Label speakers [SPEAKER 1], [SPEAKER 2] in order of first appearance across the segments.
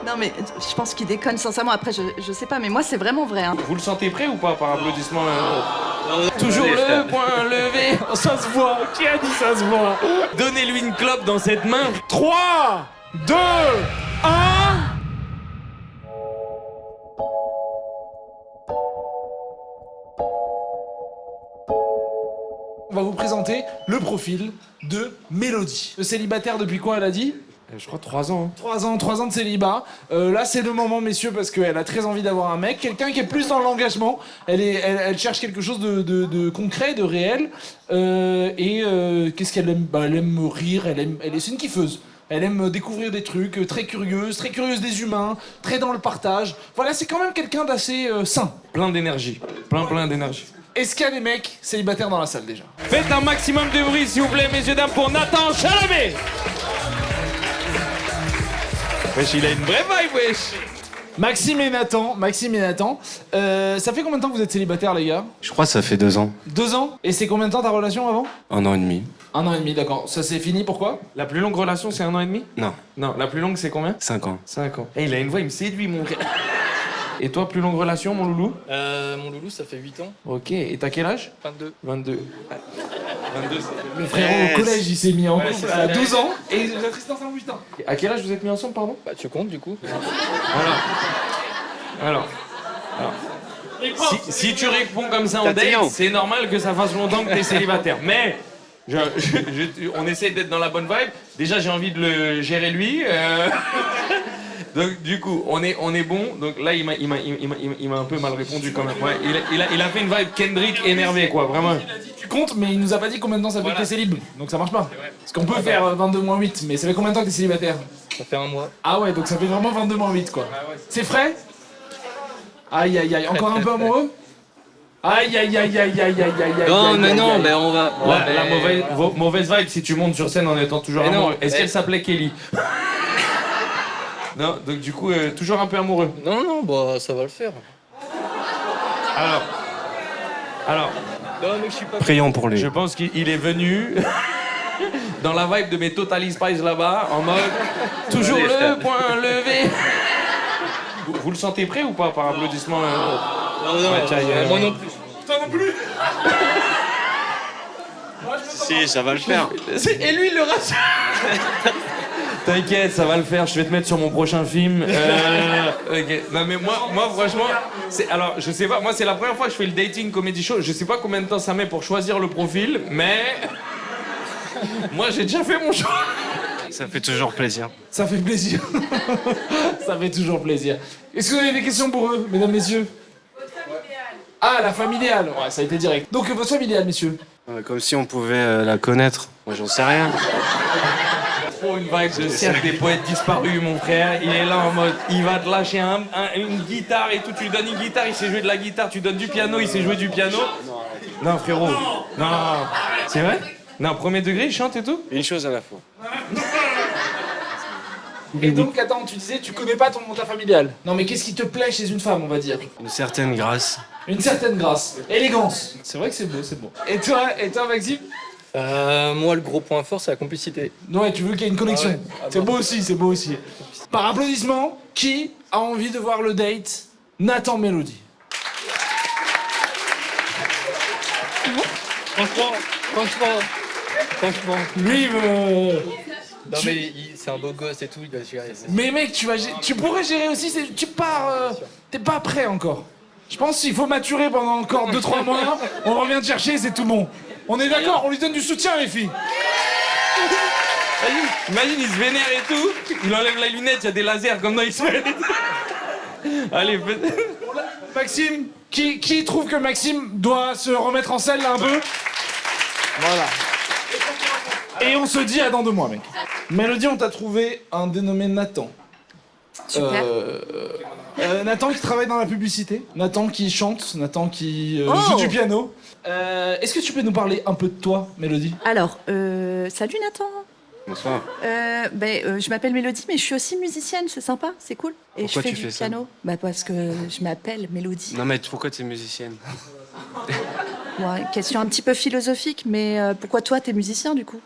[SPEAKER 1] Non mais je pense qu'il déconne sincèrement. Après, je sais pas, mais moi c'est vraiment vrai. Hein.
[SPEAKER 2] Vous le sentez prêt ou pas par applaudissement Toujours le point levé.
[SPEAKER 3] Ça se voit. Qui a dit ça se voit?
[SPEAKER 2] Donnez-lui une clope dans cette main.
[SPEAKER 3] 3, 2, 1. On va vous présenter le profil de Mélodie. Le célibataire depuis quoi, elle a dit?
[SPEAKER 2] Je crois 3 ans.
[SPEAKER 3] 3 ans de célibat. Là, c'est le moment, messieurs, parce qu'elle a très envie d'avoir un mec. Quelqu'un qui est plus dans l'engagement. Elle cherche quelque chose de concret, de réel. Qu'est-ce qu'elle aime? Elle aime rire, c'est une kiffeuse. Elle aime découvrir des trucs, très curieuse des humains, très dans le partage. Voilà, c'est quand même quelqu'un d'assez sain.
[SPEAKER 2] Plein d'énergie. Plein d'énergie.
[SPEAKER 3] Est-ce qu'il y a des mecs célibataires dans la salle, déjà?
[SPEAKER 2] Faites un maximum de bruit, s'il vous plaît, messieurs, dames, pour Nathan Chalamet. Wesh, il a une vraie vibe, wesh.
[SPEAKER 3] Maxime et Nathan, ça fait combien de temps que vous êtes célibataires, les gars?
[SPEAKER 4] Je crois que ça fait 2 ans.
[SPEAKER 3] 2 ans? Et c'est combien de temps ta relation avant?
[SPEAKER 4] 1 an et demi.
[SPEAKER 3] 1 an et demi, d'accord. Ça c'est fini, pourquoi?
[SPEAKER 2] La plus longue relation, c'est 1 an et demi?
[SPEAKER 4] Non,
[SPEAKER 2] Non, la plus longue, c'est combien?
[SPEAKER 4] 5 ans.
[SPEAKER 2] 5 ans. Il a une voix, il me séduit, mon gars. Et toi, plus longue relation, mon loulou?
[SPEAKER 5] Mon loulou, ça fait 8 ans.
[SPEAKER 2] Ok, et t'as quel âge?
[SPEAKER 5] 22.
[SPEAKER 2] 22. 22, c'est...
[SPEAKER 3] Le frérot au collège, il s'est mis en couple à 12 ans et vous êtes restés ensemble 8 ans.
[SPEAKER 2] À quel âge vous êtes mis ensemble, pardon?
[SPEAKER 5] Bah, tu comptes du coup?
[SPEAKER 2] Alors. Si tu réponds comme ça en date, c'est normal que ça fasse longtemps que t'es célibataire. Mais on essaie d'être dans la bonne vibe. Déjà, j'ai envie de le gérer lui. Donc du coup, on est bon. Donc là, il m'a un peu mal répondu quand même. Ouais, il a fait une vibe Kendrick énervé, quoi, vraiment.
[SPEAKER 3] Il a dit tu comptes, mais il nous a pas dit combien de temps ça fait que t'es célib. Donc ça marche pas. Parce qu'on peut faire 22 moins 8, mais ça fait combien de temps que t'es célibataire?
[SPEAKER 5] Ça fait 1 mois.
[SPEAKER 3] Ah ouais, donc ça fait vraiment 22 moins 8, quoi. C'est frais? Aïe aïe aïe, encore un peu amoureux? Aïe aïe aïe aïe aïe aïe aïe.
[SPEAKER 5] Non, mais non, mais on va.
[SPEAKER 2] La mauvaise vibe si tu montes sur scène en étant toujours amoureux. Est-ce qu'elle s'appelait Kelly? Non, donc du coup, toujours un peu amoureux.
[SPEAKER 5] Non, bah ça va le faire.
[SPEAKER 2] Alors,
[SPEAKER 5] Non, mais je suis pas.
[SPEAKER 4] Prions pour lui.
[SPEAKER 2] je pense qu'il est venu dans la vibe de mes Totally Spice là-bas, en mode toujours
[SPEAKER 5] Allez,
[SPEAKER 2] le
[SPEAKER 5] frère.
[SPEAKER 2] point levé. Vous le sentez prêt ou pas par applaudissement?
[SPEAKER 5] Non,
[SPEAKER 2] Ouais, tiens,
[SPEAKER 5] moi non plus.
[SPEAKER 3] Toi non plus?
[SPEAKER 4] Si, ça va le faire.
[SPEAKER 2] Et lui, il le rassure. T'inquiète, ça va le faire, je vais te mettre sur mon prochain film. Ok. Non mais moi franchement, alors je sais pas, moi c'est la première fois que je fais le dating comedy show, je sais pas combien de temps ça met pour choisir le profil, mais moi j'ai déjà fait mon choix.
[SPEAKER 4] Ça fait toujours plaisir.
[SPEAKER 3] Ça fait plaisir. Ça fait toujours plaisir. Est-ce que vous avez des questions pour eux, mesdames, messieurs? Ah, la femme idéale. Ouais, ça a été direct. Donc, votre femme idéale, messieurs?
[SPEAKER 4] Comme si on pouvait la connaître. Moi, j'en sais rien.
[SPEAKER 2] Trop une vibe de cercle des poètes disparus, mon frère. Il est là en mode, il va te lâcher une guitare et tout. Tu lui donnes une guitare, il sait jouer de la guitare. Tu donnes du piano, il sait jouer du piano. Non, frérot. Non. C'est vrai? Non, premier degré, il chante et tout?
[SPEAKER 4] Une chose à la fois.
[SPEAKER 3] Et donc, attends, tu disais, tu connais pas ta femme idéale. Non, mais qu'est-ce qui te plaît chez une femme, on va dire?
[SPEAKER 4] Une certaine grâce.
[SPEAKER 3] Une certaine grâce. Élégance. C'est vrai que c'est beau, c'est beau. Et toi, Maxime?
[SPEAKER 5] Moi, le gros point fort, c'est la complicité.
[SPEAKER 3] Ouais, tu veux qu'il y ait une connexion.
[SPEAKER 5] Ah ouais. Ah
[SPEAKER 3] C'est
[SPEAKER 5] bah.
[SPEAKER 3] beau aussi, c'est beau aussi. Par applaudissement, qui a envie de voir le date Nathan Mélodie?
[SPEAKER 5] Franchement.
[SPEAKER 3] Lui, il veut...
[SPEAKER 5] Non, mais c'est un beau gosse et tout, il va gérer.
[SPEAKER 3] Mais mec, tu pourrais gérer aussi, tu pars... T'es pas prêt encore. Je pense qu'il faut maturer pendant encore 2-3 mois. On revient te chercher, c'est tout bon. On est d'accord, on lui donne du soutien, les filles.
[SPEAKER 2] Imagine, il se vénère et tout. Il enlève la lunette, il y a des lasers comme dans X-Men. Allez,
[SPEAKER 3] Maxime, qui trouve que Maxime doit se remettre en selle là un peu? Voilà. Et on se dit à dans 2 mois, mec. Mélodie, on t'a trouvé un dénommé Nathan.
[SPEAKER 1] Super.
[SPEAKER 3] Nathan qui travaille dans la publicité, Nathan qui chante, Nathan qui
[SPEAKER 1] Oh
[SPEAKER 3] joue du piano. Est-ce que tu peux nous parler un peu de toi, Mélodie?
[SPEAKER 1] Alors, salut Nathan.
[SPEAKER 4] Bonsoir.
[SPEAKER 1] Je m'appelle Mélodie, mais je suis aussi musicienne, c'est sympa, c'est cool. Et
[SPEAKER 4] Pourquoi
[SPEAKER 1] je fais
[SPEAKER 4] tu
[SPEAKER 1] du
[SPEAKER 4] fais ça?
[SPEAKER 1] piano. Bah parce que je m'appelle Mélodie.
[SPEAKER 4] Non, mais pourquoi t'es musicienne?
[SPEAKER 1] Ouais, question un petit peu philosophique, mais pourquoi toi t'es musicien du coup?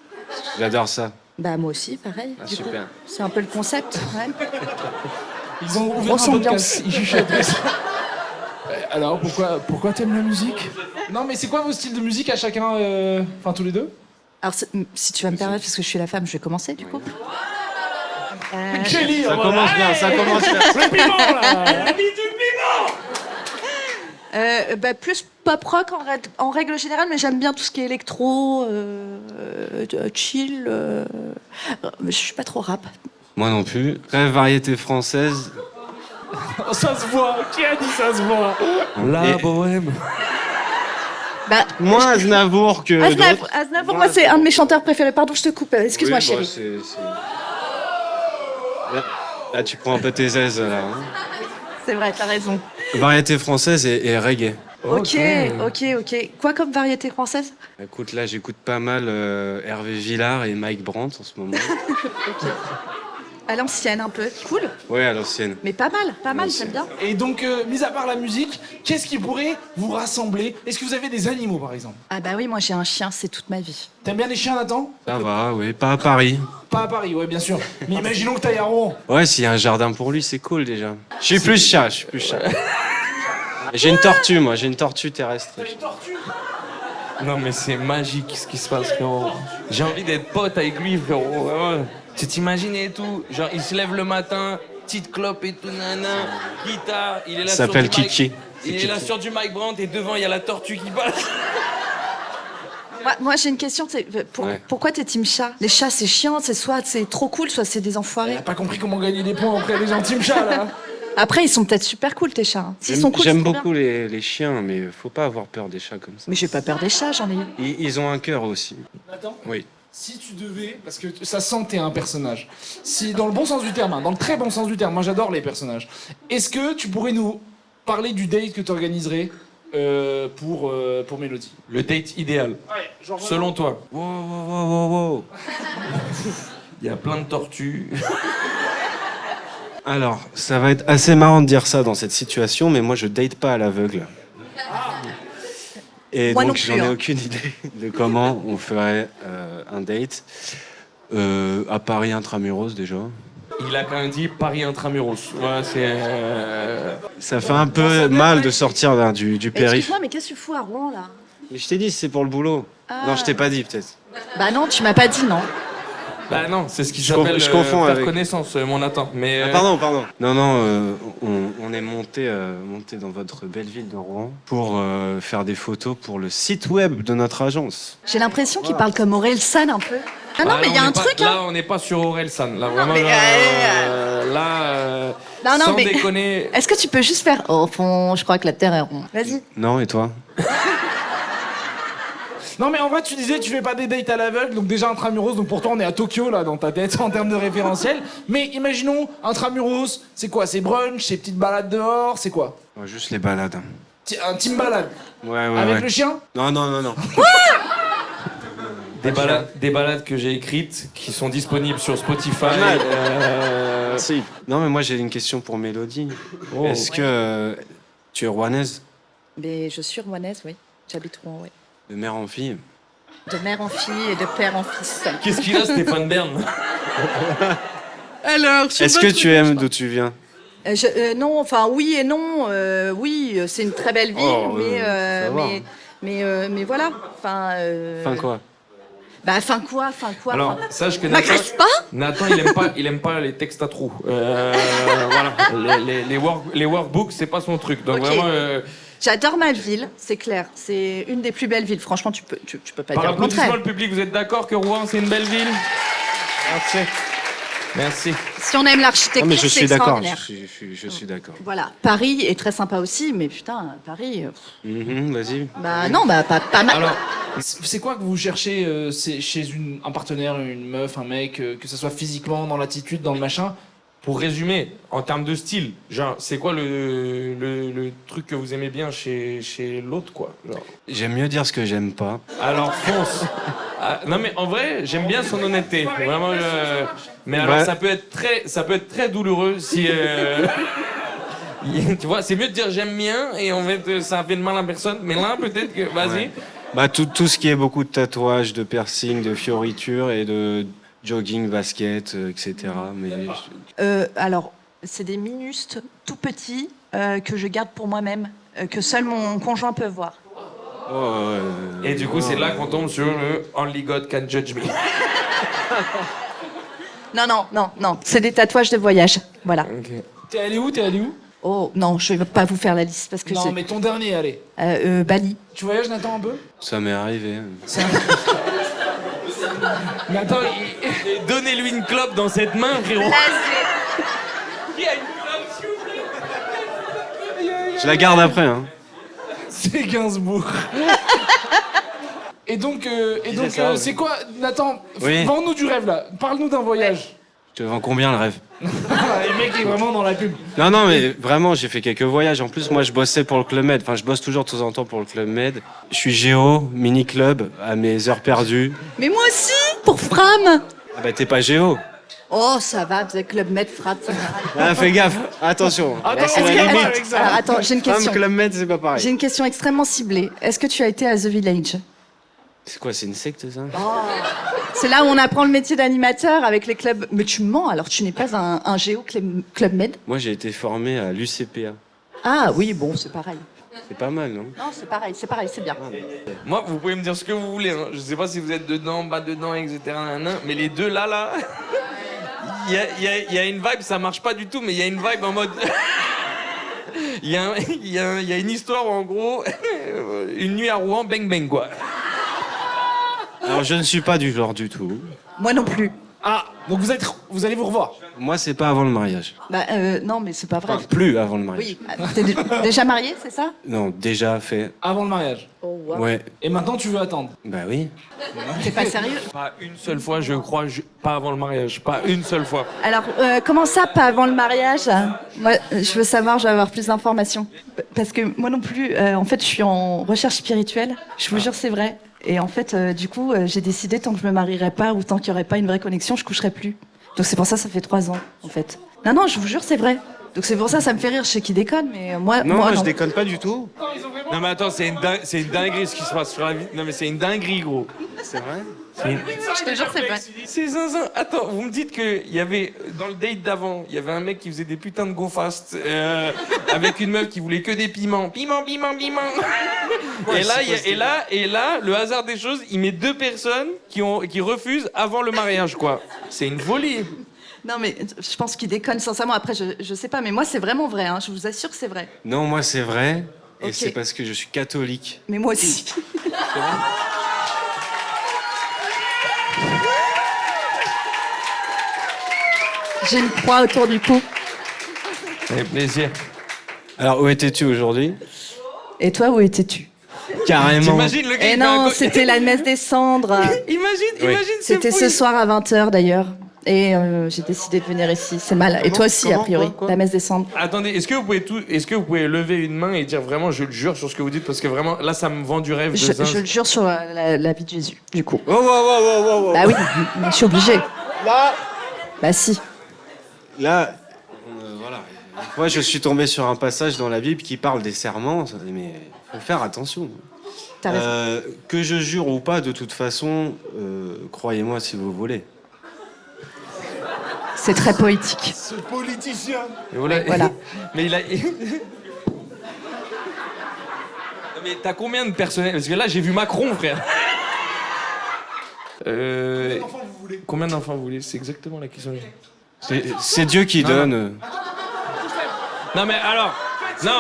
[SPEAKER 4] J'adore ça.
[SPEAKER 1] Bah moi aussi, pareil.
[SPEAKER 4] Ah,
[SPEAKER 1] du coup.
[SPEAKER 4] super.
[SPEAKER 1] C'est un peu le concept, ouais.
[SPEAKER 3] Ils ont ouvert
[SPEAKER 1] Grosse
[SPEAKER 3] un
[SPEAKER 1] ambiance.
[SPEAKER 3] podcast, ils chuchotent. Alors, pourquoi t'aimes la musique? Non, mais c'est quoi vos styles de musique à chacun, enfin tous les deux?
[SPEAKER 1] Alors, si tu vas me permettre, parce que je suis la femme, je vais commencer du coup.
[SPEAKER 3] Kelly,
[SPEAKER 4] Ça
[SPEAKER 3] voilà.
[SPEAKER 4] commence bien, ça commence bien.
[SPEAKER 3] Le piment, là.
[SPEAKER 1] Plus pop rock en règle générale, mais j'aime bien tout ce qui est électro, chill. Je suis pas trop rap.
[SPEAKER 4] Moi non plus. Très variété française.
[SPEAKER 3] Oh, ça se voit. Qui a dit ça se voit?
[SPEAKER 2] La
[SPEAKER 4] Et-
[SPEAKER 2] bohème.
[SPEAKER 1] Bah,
[SPEAKER 4] Moins Aznavour que d'autres.
[SPEAKER 1] Aznavour, moi, c'est un de mes chanteurs préférés. Pardon, je te coupe. Excuse-moi,
[SPEAKER 4] Oui,
[SPEAKER 1] chérie.
[SPEAKER 4] Là, tu prends un peu tes aises, là. hein.
[SPEAKER 1] C'est vrai, t'as raison.
[SPEAKER 4] Variété française et reggae.
[SPEAKER 1] Ok. Quoi comme variété française?
[SPEAKER 4] Écoute, là, j'écoute pas mal Hervé Villard et Mike Brandt en ce moment.
[SPEAKER 1] À l'ancienne, un peu. Cool.
[SPEAKER 4] Ouais, à l'ancienne.
[SPEAKER 1] Mais pas mal, j'aime bien.
[SPEAKER 3] Et donc, mis à part la musique, qu'est-ce qui pourrait vous rassembler? Est-ce que vous avez des animaux, par exemple?
[SPEAKER 1] Ah bah oui, moi j'ai un chien, c'est toute ma vie.
[SPEAKER 3] T'aimes bien les chiens, Nathan?
[SPEAKER 4] Ça va, oui. Pas à Paris.
[SPEAKER 3] Pas à Paris, ouais, bien sûr. Mais imaginons que t'ailles à Rouen.
[SPEAKER 4] Ouais, s'il y a un jardin pour lui, c'est cool déjà. Je suis plus chat. J'ai une tortue, moi. J'ai une tortue terrestre.
[SPEAKER 2] Non mais c'est magique ce qui se passe, frérot. J'ai envie d'être pote avec lui, frérot. Ouais. Tu t'imagines et tout. Genre il se lève le matin, petite clope et tout, nana, guitare, il est là
[SPEAKER 4] Ça
[SPEAKER 2] sur
[SPEAKER 4] s'appelle
[SPEAKER 2] du Mike-
[SPEAKER 4] Kiki.
[SPEAKER 2] Il est là sur du Mike Brandt et devant il y a la tortue qui passe.
[SPEAKER 1] Moi j'ai une question,
[SPEAKER 4] Ouais.
[SPEAKER 1] pourquoi t'es team chat? Les chats c'est chiant, c'est soit c'est trop cool, soit c'est des
[SPEAKER 3] Elle
[SPEAKER 1] enfoirés.
[SPEAKER 3] a pas compris comment gagner des points auprès des gens Team Chat, là.
[SPEAKER 1] Après ils sont peut-être super cool tes chats. Hein. S'ils sont cool,
[SPEAKER 4] J'aime
[SPEAKER 1] c'est trop
[SPEAKER 4] beaucoup
[SPEAKER 1] bien.
[SPEAKER 4] les chiens, mais faut pas avoir peur des chats comme ça.
[SPEAKER 1] Mais j'ai pas peur des chats, j'en ai eu.
[SPEAKER 4] Ils ont un cœur aussi.
[SPEAKER 3] Nathan,
[SPEAKER 4] Oui.
[SPEAKER 3] si tu devais, parce que ça sent que t'es un personnage, si dans le bon sens du terme, hein, dans le très bon sens du terme, moi j'adore les personnages, est-ce que tu pourrais nous parler du date que tu organiserais pour Mélodie?
[SPEAKER 2] Le date idéal, selon toi.
[SPEAKER 4] Wow.
[SPEAKER 2] Il y a plein de tortues.
[SPEAKER 4] Alors, ça va être assez marrant de dire ça dans cette situation, mais moi je date pas à l'aveugle. Et
[SPEAKER 1] Moi non
[SPEAKER 4] donc
[SPEAKER 1] plus,
[SPEAKER 4] j'en ai
[SPEAKER 1] hein.
[SPEAKER 4] aucune idée de comment on ferait un date. À Paris intramuros déjà.
[SPEAKER 2] Il a quand même dit Paris intramuros. Ouais, c'est.
[SPEAKER 4] Ça fait un peu mal de sortir du périph'.
[SPEAKER 1] Excuse-moi, mais qu'est-ce que tu fous à Rouen là?
[SPEAKER 4] Mais je t'ai dit, c'est pour le boulot.
[SPEAKER 1] Ah.
[SPEAKER 4] Non, je t'ai pas dit peut-être.
[SPEAKER 1] Bah non, tu m'as pas dit non.
[SPEAKER 2] Bah non, c'est ce qui
[SPEAKER 4] Je conf-
[SPEAKER 2] s'appelle
[SPEAKER 4] je confonds
[SPEAKER 2] faire
[SPEAKER 4] avec-
[SPEAKER 2] connaissance, mon Nathan. Mais
[SPEAKER 4] Ah, pardon. Non, on est monté dans votre belle ville de Rouen pour faire des photos pour le site web de notre agence.
[SPEAKER 1] J'ai l'impression qu'il parle comme Aurel San un peu. Ah non, mais il y a un truc,
[SPEAKER 2] Là,
[SPEAKER 1] hein.
[SPEAKER 2] on n'est pas sur Aurel San. Là, vraiment,
[SPEAKER 1] mais, Non,
[SPEAKER 2] sans
[SPEAKER 1] mais-
[SPEAKER 2] déconner.
[SPEAKER 1] Est-ce que tu peux juste faire au fond, je crois que la Terre est ronde. Vas-y.
[SPEAKER 4] Non, et toi?
[SPEAKER 3] Non mais en vrai tu disais tu fais pas des dates à l'aveugle, donc déjà intramuros, donc pourtant on est à Tokyo là dans ta tête en termes de référentiel. Mais imaginons intramuros, c'est quoi? C'est brunch, c'est petite balade dehors, c'est quoi?
[SPEAKER 4] Ouais, juste les balades.
[SPEAKER 3] Un team balade.
[SPEAKER 4] Ouais,
[SPEAKER 3] Avec
[SPEAKER 4] ouais.
[SPEAKER 3] le chien?
[SPEAKER 4] Non.
[SPEAKER 2] Des balades que j'ai écrites qui sont disponibles sur Spotify.
[SPEAKER 4] mal. Si. Non, mais moi j'ai une question pour Mélodie.
[SPEAKER 2] Oh.
[SPEAKER 4] Est-ce que tu es rouennaise
[SPEAKER 1] Mais je suis rouennaise, oui. J'habite Rouen, oui.
[SPEAKER 4] de mère en fille?
[SPEAKER 1] De mère en fille et de père en fils.
[SPEAKER 2] Qu'est-ce qu'il a, Stéphane Bern?
[SPEAKER 1] Alors,
[SPEAKER 4] Est-ce que tu aimes d'où tu viens?
[SPEAKER 1] Non, enfin oui et non. Oui, c'est une très belle ville,
[SPEAKER 4] Oh,
[SPEAKER 1] mais,
[SPEAKER 4] ça va.
[SPEAKER 1] mais voilà. Enfin.
[SPEAKER 4] Enfin quoi?
[SPEAKER 1] Bah, fin quoi?
[SPEAKER 2] Alors, sache que
[SPEAKER 1] M'agresse pas?
[SPEAKER 2] Nathan, il aime pas les textes à trous. Voilà. Les workbooks, c'est pas son truc. Donc
[SPEAKER 1] Ok.
[SPEAKER 2] vraiment,
[SPEAKER 1] J'adore ma ville, c'est clair. C'est une des plus belles villes. Franchement, tu peux pas
[SPEAKER 2] par
[SPEAKER 1] dire le
[SPEAKER 2] applaudissement,
[SPEAKER 1] contraire.
[SPEAKER 2] le public, vous êtes d'accord que Rouen, c'est une belle ville? Merci.
[SPEAKER 1] Si on aime l'architecture,
[SPEAKER 4] Non, mais je
[SPEAKER 1] c'est
[SPEAKER 4] suis d'accord.
[SPEAKER 1] extraordinaire.
[SPEAKER 4] Je suis d'accord.
[SPEAKER 1] Voilà. Paris est très sympa aussi, mais putain, Paris.
[SPEAKER 4] Vas-y.
[SPEAKER 1] Bah non, bah pas mal.
[SPEAKER 2] Alors,
[SPEAKER 3] C'est quoi que vous cherchez c'est chez un partenaire, une meuf, un mec, que ça soit physiquement, dans l'attitude, dans le machin?
[SPEAKER 2] pour résumer, en termes de style, genre, c'est quoi le truc que vous aimez bien chez l'autre, quoi? Genre.
[SPEAKER 4] J'aime mieux dire ce que j'aime pas.
[SPEAKER 2] Alors fonce. Ah, non mais en vrai, j'aime bien son honnêteté. Vraiment. Mais alors
[SPEAKER 4] Ouais.
[SPEAKER 2] ça peut être très douloureux si. Tu vois, c'est mieux de dire j'aime bien et en fait ça fait de mal à personne. Mais là peut-être que vas-y.
[SPEAKER 4] Ouais. Bah tout ce qui est beaucoup de tatouages, de piercings, de fioritures et de jogging, basket, etc. Mais
[SPEAKER 1] Alors, C'est des minustes tout petits que je garde pour moi-même, que seul mon conjoint peut voir.
[SPEAKER 4] Oh,
[SPEAKER 2] Et du coup, c'est là qu'on tombe sur le Only God Can Judge Me.
[SPEAKER 1] Non, c'est des tatouages de voyage. Voilà.
[SPEAKER 2] Ok.
[SPEAKER 3] T'es allé où?
[SPEAKER 1] Oh, non, je vais pas vous faire la liste parce que
[SPEAKER 3] Non, mais ton dernier, allez.
[SPEAKER 1] Bali.
[SPEAKER 3] Tu voyages, Nathan, un peu?
[SPEAKER 4] ça m'est arrivé.
[SPEAKER 3] Nathan,
[SPEAKER 2] Donnez-lui une clope dans cette main, frérot. Qui a une clope, s'il vous plaît?
[SPEAKER 4] Je la garde après. Hein.
[SPEAKER 3] c'est Gainsbourg. Et donc,
[SPEAKER 4] ça,
[SPEAKER 3] c'est quoi, Nathan?
[SPEAKER 4] Oui.
[SPEAKER 3] Vends-nous du rêve, là. Parle-nous d'un voyage.
[SPEAKER 4] Tu te vends combien le rêve?
[SPEAKER 3] Le mec est vraiment dans la pub.
[SPEAKER 4] Non, mais vraiment, j'ai fait quelques voyages. En plus, moi, je bossais pour le Club Med. Enfin, je bosse toujours de temps en temps pour le Club Med. Je suis géo, mini-club, à mes heures perdues.
[SPEAKER 1] Mais moi aussi, pour Fram.
[SPEAKER 4] Ah bah, t'es pas géo.
[SPEAKER 1] Oh, ça va, vous avez Club Med, Frat.
[SPEAKER 4] Ah, fais gaffe, attention.
[SPEAKER 3] Attends,
[SPEAKER 4] Là, c'est
[SPEAKER 3] on
[SPEAKER 4] la
[SPEAKER 3] est
[SPEAKER 4] limite.
[SPEAKER 3] pas avec ça.
[SPEAKER 1] Alors, attends, j'ai une
[SPEAKER 4] Femme,
[SPEAKER 1] question.
[SPEAKER 4] Club Med, c'est pas pareil.
[SPEAKER 1] J'ai une question extrêmement ciblée. Est-ce que tu as été à The Village?
[SPEAKER 4] C'est quoi, c'est une secte, ça?
[SPEAKER 1] C'est là où on apprend le métier d'animateur avec les clubs. Mais tu mens, alors tu n'es pas un géo Club Med?
[SPEAKER 4] Moi, j'ai été formé à l'UCPA.
[SPEAKER 1] Ah oui, bon, c'est pareil.
[SPEAKER 4] C'est pas mal, non?
[SPEAKER 1] Non, c'est pareil, c'est bien.
[SPEAKER 2] Moi, vous pouvez me dire ce que vous voulez. Hein. Je sais pas si vous êtes dedans, pas dedans, etc. Mais les deux là, il y a une vibe, ça marche pas du tout, mais il y a une vibe en mode. Il y a une histoire où, en gros, une nuit à Rouen, bang bang quoi.
[SPEAKER 4] Alors, je ne suis pas du genre du tout.
[SPEAKER 1] Moi non plus.
[SPEAKER 3] Ah, donc vous allez vous revoir.
[SPEAKER 4] Moi, c'est pas avant le mariage.
[SPEAKER 1] Bah, non, mais c'est pas vrai.
[SPEAKER 4] Enfin, plus avant le mariage.
[SPEAKER 1] Oui, t'es déjà marié, c'est ça?
[SPEAKER 4] Non, déjà fait.
[SPEAKER 3] Avant le mariage.
[SPEAKER 1] Oh, wow.
[SPEAKER 4] Ouais.
[SPEAKER 3] Et maintenant, tu veux attendre.
[SPEAKER 4] Bah oui.
[SPEAKER 1] T'es pas sérieux?
[SPEAKER 2] Pas une seule fois, je crois, pas avant le mariage. Pas une seule fois.
[SPEAKER 1] Alors, comment ça, pas avant le mariage? Moi, je veux savoir, je veux avoir plus d'informations. Parce que moi non plus, en fait, je suis en recherche spirituelle. Je vous jure, c'est vrai. Et en fait, du coup, j'ai décidé, tant que je me marierai pas ou tant qu'il y aurait pas une vraie connexion, je coucherai plus. Donc c'est pour ça je fais 3 ans, en fait. Non, je vous jure, c'est vrai. Donc c'est pour ça me fait rire. Je sais qui déconne, mais moi,
[SPEAKER 4] Non,
[SPEAKER 1] moi
[SPEAKER 4] je déconne pas du tout.
[SPEAKER 2] Non mais attends, c'est une dinguerie ce qui se passe sur la vie. Non mais c'est une dinguerie, gros.
[SPEAKER 4] C'est vrai?
[SPEAKER 1] Je te jure, c'est vrai.
[SPEAKER 2] C'est zinzin. Attends, vous me dites qu'il y avait, dans le date d'avant, il y avait un mec qui faisait des putains de go fast avec une meuf qui voulait que des piments. Piment.
[SPEAKER 4] Ouais,
[SPEAKER 2] et là, le hasard des choses, il met 2 personnes qui refusent avant le mariage, quoi. C'est une folie.
[SPEAKER 1] Non, mais je pense qu'il déconne sincèrement. Après, je sais pas, mais moi, c'est vraiment vrai. Hein. Je vous assure que c'est vrai.
[SPEAKER 4] Non, moi, c'est vrai. Et
[SPEAKER 1] Ok.
[SPEAKER 4] c'est parce que je suis catholique.
[SPEAKER 1] Mais moi aussi. J'ai une croix autour du cou.
[SPEAKER 2] Avec plaisir.
[SPEAKER 4] Alors, où étais-tu aujourd'hui?
[SPEAKER 1] Et toi, où étais-tu?
[SPEAKER 4] Carrément.
[SPEAKER 2] T'imagines le gars
[SPEAKER 1] Eh
[SPEAKER 2] il fait un
[SPEAKER 1] non,
[SPEAKER 2] go-
[SPEAKER 1] c'était la messe des cendres.
[SPEAKER 2] Imagine, c'est
[SPEAKER 1] C'était
[SPEAKER 2] fou.
[SPEAKER 1] ce soir à 20h d'ailleurs. Et j'ai décidé de venir ici. C'est mal. Et toi aussi,
[SPEAKER 4] Comment
[SPEAKER 1] a priori.
[SPEAKER 4] Quoi
[SPEAKER 1] La messe des cendres.
[SPEAKER 2] Attendez, est-ce que vous pouvez lever une main et dire vraiment, je le jure sur ce que vous dites, parce que vraiment, là, ça me vend du rêve de
[SPEAKER 1] Je
[SPEAKER 2] zinzin.
[SPEAKER 1] le jure sur la vie de Jésus, du coup.
[SPEAKER 4] Oh, wow.
[SPEAKER 1] Bah oui, je suis obligée.
[SPEAKER 4] Là,
[SPEAKER 1] Bah si.
[SPEAKER 4] voilà. Moi, je suis tombé sur un passage dans la Bible qui parle des serments. Mais faut faire attention.
[SPEAKER 1] T'as raison.
[SPEAKER 4] Que je jure ou pas, de toute façon, croyez-moi si vous voulez.
[SPEAKER 1] C'est très poétique.
[SPEAKER 3] Ce politicien.
[SPEAKER 2] Et voilà.
[SPEAKER 1] Voilà.
[SPEAKER 2] Mais il a. Mais t'as combien de personnels? Parce que là, j'ai vu Macron, frère. Combien d'enfants vous voulez? C'est exactement la question.
[SPEAKER 4] C'est Dieu qui donne.
[SPEAKER 2] Non, mais alors. Non.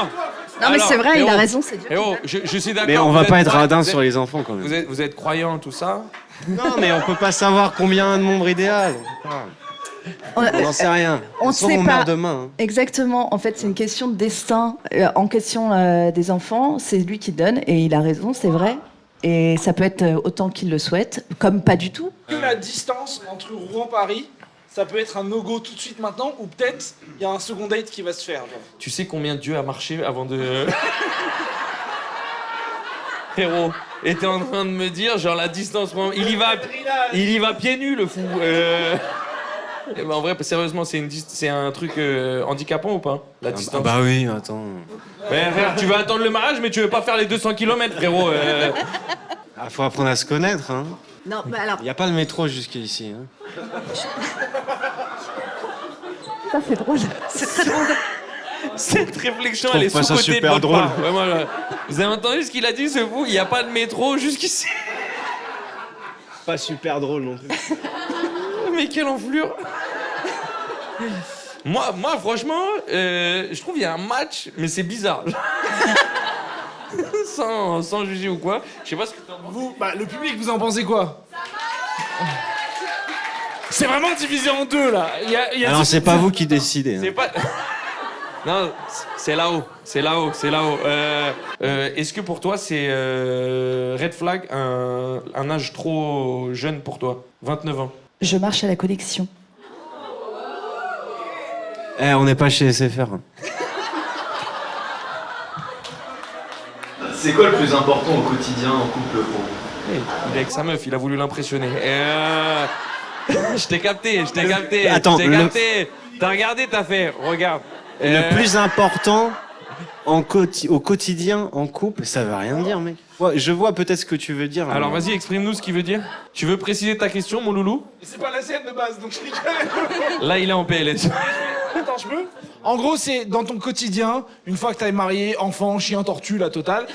[SPEAKER 1] Non, mais
[SPEAKER 2] Alors,
[SPEAKER 1] c'est vrai, il a
[SPEAKER 2] oh,
[SPEAKER 1] raison, c'est Dieu.
[SPEAKER 2] Eh oh, je suis d'accord.
[SPEAKER 4] Mais on
[SPEAKER 2] vous
[SPEAKER 4] va
[SPEAKER 2] êtes
[SPEAKER 4] pas être
[SPEAKER 2] croyant-
[SPEAKER 4] radin
[SPEAKER 2] vous
[SPEAKER 4] sur
[SPEAKER 2] êtes-
[SPEAKER 4] les enfants quand même.
[SPEAKER 2] Vous êtes croyant, tout ça?
[SPEAKER 4] Non, mais on peut pas savoir combien de nombre idéal. On n'en sait rien.
[SPEAKER 1] On
[SPEAKER 4] Soit
[SPEAKER 1] sait
[SPEAKER 4] on
[SPEAKER 1] pas.
[SPEAKER 4] meurt demain. hein.
[SPEAKER 1] Exactement. En fait, c'est une question de destin. En question des enfants, c'est lui qui donne et il a raison, c'est vrai. Et ça peut être autant qu'il le souhaite, comme pas du tout.
[SPEAKER 3] Que la distance entre Rouen-Paris, ça peut être un no-go tout de suite maintenant, ou peut-être il y a un second date qui va se faire. Genre.
[SPEAKER 2] Tu sais combien Dieu a marché avant de. Frérot, et t'es en train de me dire, genre la distance, il y va pieds nus, le fou. Eh ben, en vrai, sérieusement, c'est un truc handicapant ou pas? La distance.
[SPEAKER 4] Bah oui, attends.
[SPEAKER 2] Mais frère, tu veux attendre le mariage, mais tu veux pas faire les 200 km, frérot.
[SPEAKER 4] Faut apprendre à se connaître. Hein.
[SPEAKER 1] Non, mais alors.
[SPEAKER 4] Y a pas le métro jusqu'ici. Hein.
[SPEAKER 1] Ça, c'est drôle. C'est très drôle.
[SPEAKER 2] Cette réflexion,
[SPEAKER 4] Je
[SPEAKER 2] elle est
[SPEAKER 4] trouve pas ça
[SPEAKER 2] sous-cotée de
[SPEAKER 4] super
[SPEAKER 2] votre
[SPEAKER 4] drôle.
[SPEAKER 2] part. Vraiment, là. Vous avez entendu ce qu'il a dit, ce fou? Il n'y a pas de métro jusqu'ici.
[SPEAKER 4] Pas super drôle non plus.
[SPEAKER 2] Mais quelle enflure. Moi, franchement, je trouve qu'il y a un match, mais c'est bizarre. sans juger ou quoi. Je sais pas ce que t'en penses.
[SPEAKER 3] Vous, le public, vous en pensez quoi? C'est vraiment divisé en deux, là. Il y a
[SPEAKER 4] Alors c'est pas vous qui décidez.
[SPEAKER 2] C'est
[SPEAKER 4] Hein.
[SPEAKER 2] pas... Non, c'est là-haut. C'est là-haut. Est-ce que pour toi, c'est red flag, un âge trop jeune pour toi? 29 ans.
[SPEAKER 1] Je marche à la connexion.
[SPEAKER 4] On n'est pas chez SFR. Hein.
[SPEAKER 6] C'est quoi le plus important au quotidien en couple pour vous?
[SPEAKER 2] Hey, il est avec sa meuf, il a voulu l'impressionner. Je t'ai capté.
[SPEAKER 4] Attends,
[SPEAKER 2] je t'ai capté. T'as regardé, t'as fait, regarde.
[SPEAKER 4] Le plus important au quotidien en couple, ça veut rien dire, mec. Ouais, je vois peut-être ce que tu veux dire.
[SPEAKER 2] Alors vas-y, exprime-nous ce qu'il veut dire. Tu veux préciser ta question, mon loulou?
[SPEAKER 3] C'est pas la sienne de base, donc je rigole.
[SPEAKER 2] Là, il est en PLS.
[SPEAKER 3] Attends, je peux? En gros, c'est dans ton quotidien, une fois que t'es marié, enfant, chien, tortue, la totale,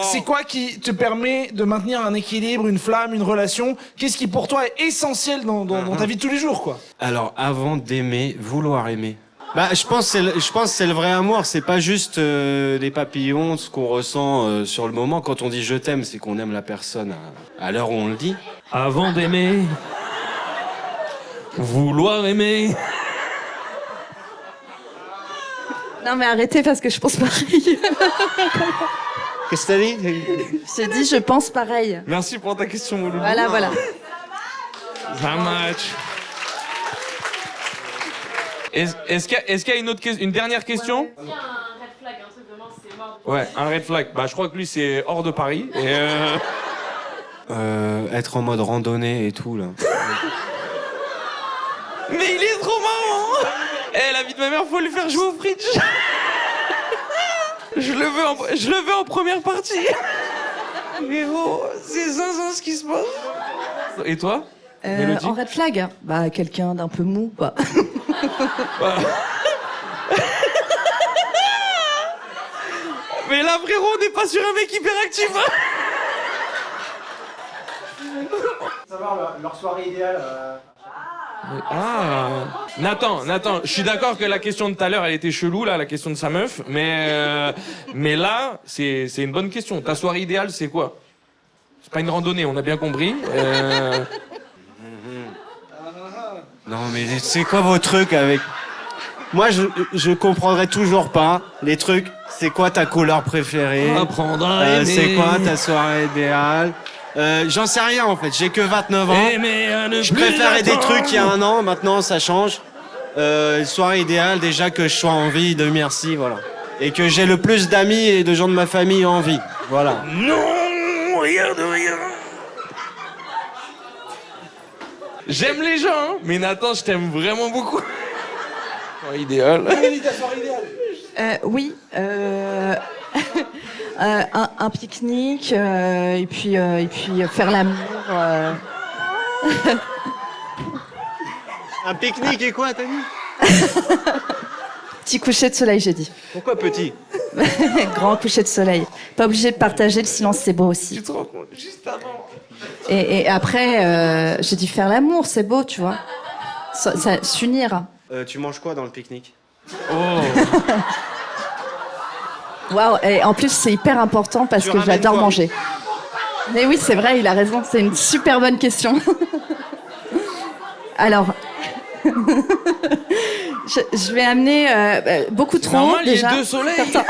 [SPEAKER 3] c'est quoi qui te permet de maintenir un équilibre, une flamme, une relation? Qu'est-ce qui pour toi est essentiel dans ta vie de tous les jours, quoi?
[SPEAKER 4] Alors, avant d'aimer, vouloir aimer. Je pense que c'est le vrai amour. C'est pas juste les papillons, ce qu'on ressent sur le moment. Quand on dit je t'aime, c'est qu'on aime la personne à l'heure où on le dit.
[SPEAKER 2] Avant d'aimer, vouloir aimer.
[SPEAKER 1] Non, mais arrêtez parce que je pense pareil.
[SPEAKER 4] Qu'est-ce que t'as dit?
[SPEAKER 1] J'ai dit, je pense pareil.
[SPEAKER 2] Merci pour ta question, mon loulou.
[SPEAKER 1] Voilà.
[SPEAKER 2] Ça match. Est-ce qu'il y a une dernière question?
[SPEAKER 7] Il y a un red flag, un truc vraiment, c'est mort.
[SPEAKER 2] Ouais, un red flag. Je crois que lui, c'est hors de Paris. Et
[SPEAKER 4] Être en mode randonnée et tout, là.
[SPEAKER 2] Mais il est trop marrant. La vie de ma mère, faut lui faire jouer au fridge. Je le veux en première partie. Mais oh, c'est ça ce qui se passe. Et toi, Mélodie?
[SPEAKER 1] En red flag, quelqu'un d'un peu mou, quoi.
[SPEAKER 2] Mais là, frérot, on n'est pas sur un mec hyperactif.
[SPEAKER 8] Savoir leur soirée idéale.
[SPEAKER 2] Nathan, je suis d'accord que la question de tout à l'heure, elle était chelou, là, la question de sa meuf, mais là, c'est une bonne question. Ta soirée idéale, c'est quoi? C'est pas une randonnée, on a bien compris.
[SPEAKER 4] Non, mais c'est quoi vos trucs avec... Moi, je comprendrai toujours pas les trucs. C'est quoi ta couleur préférée?
[SPEAKER 2] Apprendre à aimer.
[SPEAKER 4] C'est quoi ta soirée idéale? J'en sais rien, en fait. J'ai que 29 ans. Je préférais des trucs il y a un an. Maintenant, ça change. Soirée idéale, déjà que je sois en vie de merci, voilà. Et que j'ai le plus d'amis et de gens de ma famille en vie. Voilà.
[SPEAKER 2] Non, rien de rien. J'aime les gens, hein, mais Nathan, je t'aime vraiment beaucoup. Idéal.
[SPEAKER 1] Oui. Un pique-nique et puis faire l'amour.
[SPEAKER 4] Un pique-nique et quoi, t'as dit?
[SPEAKER 1] Petit coucher de soleil, j'ai dit.
[SPEAKER 4] Pourquoi petit?
[SPEAKER 1] Grand coucher de soleil. Pas obligé de partager, le silence, c'est beau aussi.
[SPEAKER 2] Tu te rends compte, juste avant.
[SPEAKER 1] Et après, j'ai dit faire l'amour, c'est beau, tu vois. S'unir.
[SPEAKER 4] Tu manges quoi dans le pique-nique?
[SPEAKER 2] Oh.
[SPEAKER 1] Waouh, et en plus, c'est hyper important parce que
[SPEAKER 4] ramènes
[SPEAKER 1] j'adore
[SPEAKER 4] quoi?
[SPEAKER 1] manger. Mais oui, c'est vrai, il a raison, c'est une super bonne question. Alors, je vais amener beaucoup trop,
[SPEAKER 2] normal,
[SPEAKER 1] déjà.
[SPEAKER 2] il y a deux soleils.
[SPEAKER 1] Certains.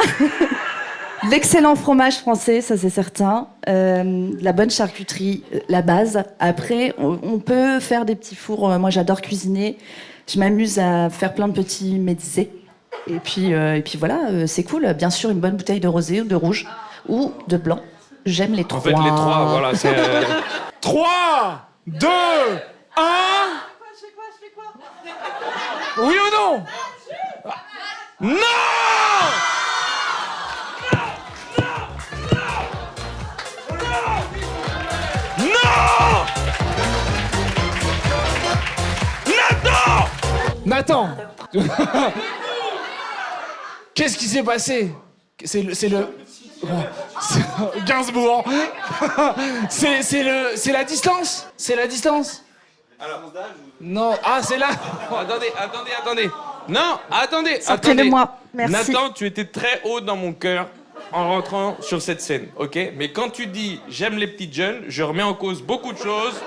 [SPEAKER 1] L'excellent fromage français, ça c'est certain. La bonne charcuterie, la base. Après, on peut faire des petits fours. Moi, j'adore cuisiner. Je m'amuse à faire plein de petits mezzés. Et puis voilà, c'est cool. Bien sûr, une bonne bouteille de rosé ou de rouge ou de blanc. J'aime les trois.
[SPEAKER 2] En fait, les trois, voilà, c'est...
[SPEAKER 3] 3, 2, 1...
[SPEAKER 7] Je fais quoi
[SPEAKER 3] Oui ou non?
[SPEAKER 2] Non!
[SPEAKER 3] Nathan, Qu'est-ce qui s'est passé? C'est le... Gainsbourg. C'est la distance? C'est la distance? Non, ah c'est là.
[SPEAKER 2] Attendez. Non, attendez.
[SPEAKER 1] Sortez-le-moi, merci.
[SPEAKER 2] Nathan, tu étais très haut dans mon cœur en rentrant sur cette scène, ok? Mais quand tu dis j'aime les petites jeunes, je remets en cause beaucoup de choses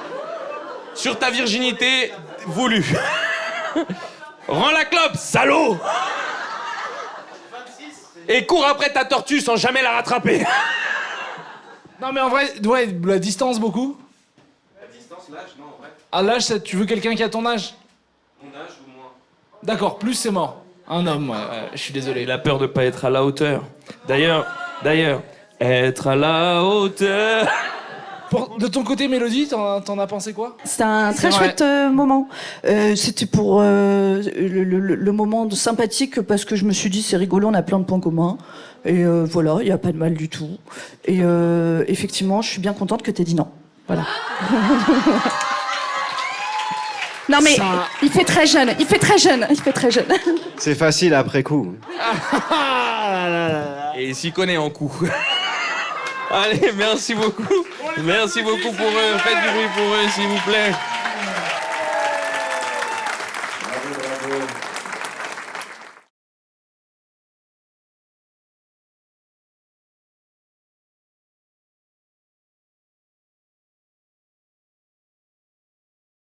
[SPEAKER 2] sur ta virginité voulue. Rends la clope, salaud! Et cours après ta tortue sans jamais la rattraper.
[SPEAKER 3] Non mais en vrai, ouais, la distance beaucoup.
[SPEAKER 4] La distance, l'âge, non, en vrai.
[SPEAKER 3] Ah l'âge, tu veux quelqu'un qui a ton âge?
[SPEAKER 4] Mon âge ou moins.
[SPEAKER 3] D'accord, plus c'est mort. Un homme, ouais, je suis désolé.
[SPEAKER 2] Il a peur de pas être à la hauteur. D'ailleurs, être à la hauteur.
[SPEAKER 3] De ton côté, Mélodie, t'en as pensé quoi?
[SPEAKER 1] C'était un très
[SPEAKER 3] vrai.
[SPEAKER 1] chouette moment. C'était pour le moment sympathique parce que je me suis dit c'est rigolo, on a plein de points communs. Et voilà, il n'y a pas de mal du tout. Et effectivement, je suis bien contente que tu aies dit non. Voilà. Non mais il fait très jeune.
[SPEAKER 4] C'est facile après coup.
[SPEAKER 2] Et il s'y connaît en coup. Allez, merci beaucoup. Merci beaucoup pour eux. Faites du bruit pour eux, s'il vous plaît.